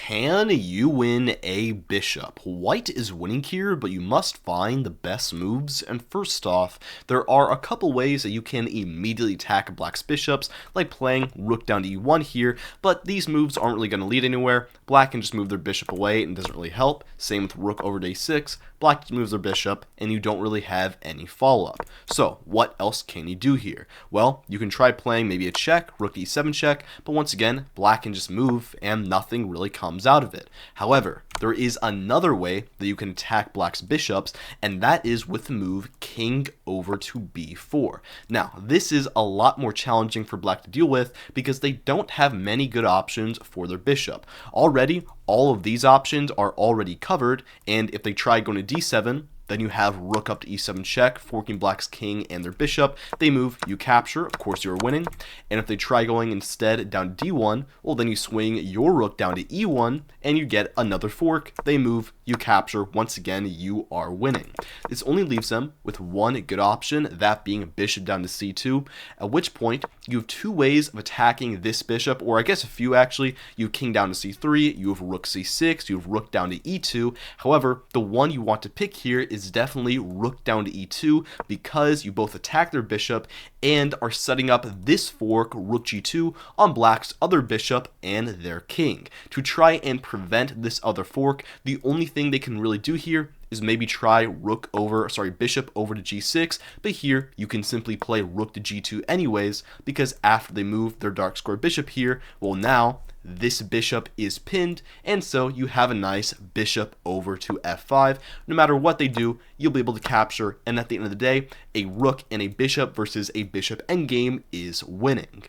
Can you win a bishop? White is winning here, but you must find the best moves. And first off, there are a couple ways that you can immediately attack black's bishops, like playing rook down to e1 here, but these moves aren't really going to lead anywhere. Black can just move their bishop away and it doesn't really help. Same with rook over to a6. Black just moves their bishop and you don't really have any follow-up. So what else can you do here? Well, you can try playing maybe a check, rook e7 check, but once again, black can just move and nothing really comes out of it. However, there is another way that you can attack black's bishops, and that is with the move king over to b4. Now, this is a lot more challenging for black to deal with because they don't have many good options for their bishop. Already, all of these options are already covered, and if they try going to d7, then you have rook up to e7 check, forking black's king and their bishop. They move, you capture, of course you're winning. And if they try going instead down to d1, well then you swing your rook down to e1 and you get another fork. They move, you capture, once again you are winning. This only leaves them with one good option, that being bishop down to c2, at which point you have two ways of attacking this bishop, or I guess a few actually. You have king down to c3, you have rook c6, you have rook down to e2. However, the one you want to pick here is definitely rook down to e2 because you both attack their bishop and are setting up this fork, rook g2, on black's other bishop and their king. To try and prevent this other fork, the only thing they can really do here is maybe try bishop over to g6, but here you can simply play rook to g2 anyways, because after they move their dark square bishop here, well now this bishop is pinned, and so you have a nice bishop over to f5. No matter what they do, you'll be able to capture, and at the end of the day, a rook and a bishop versus a bishop endgame is winning.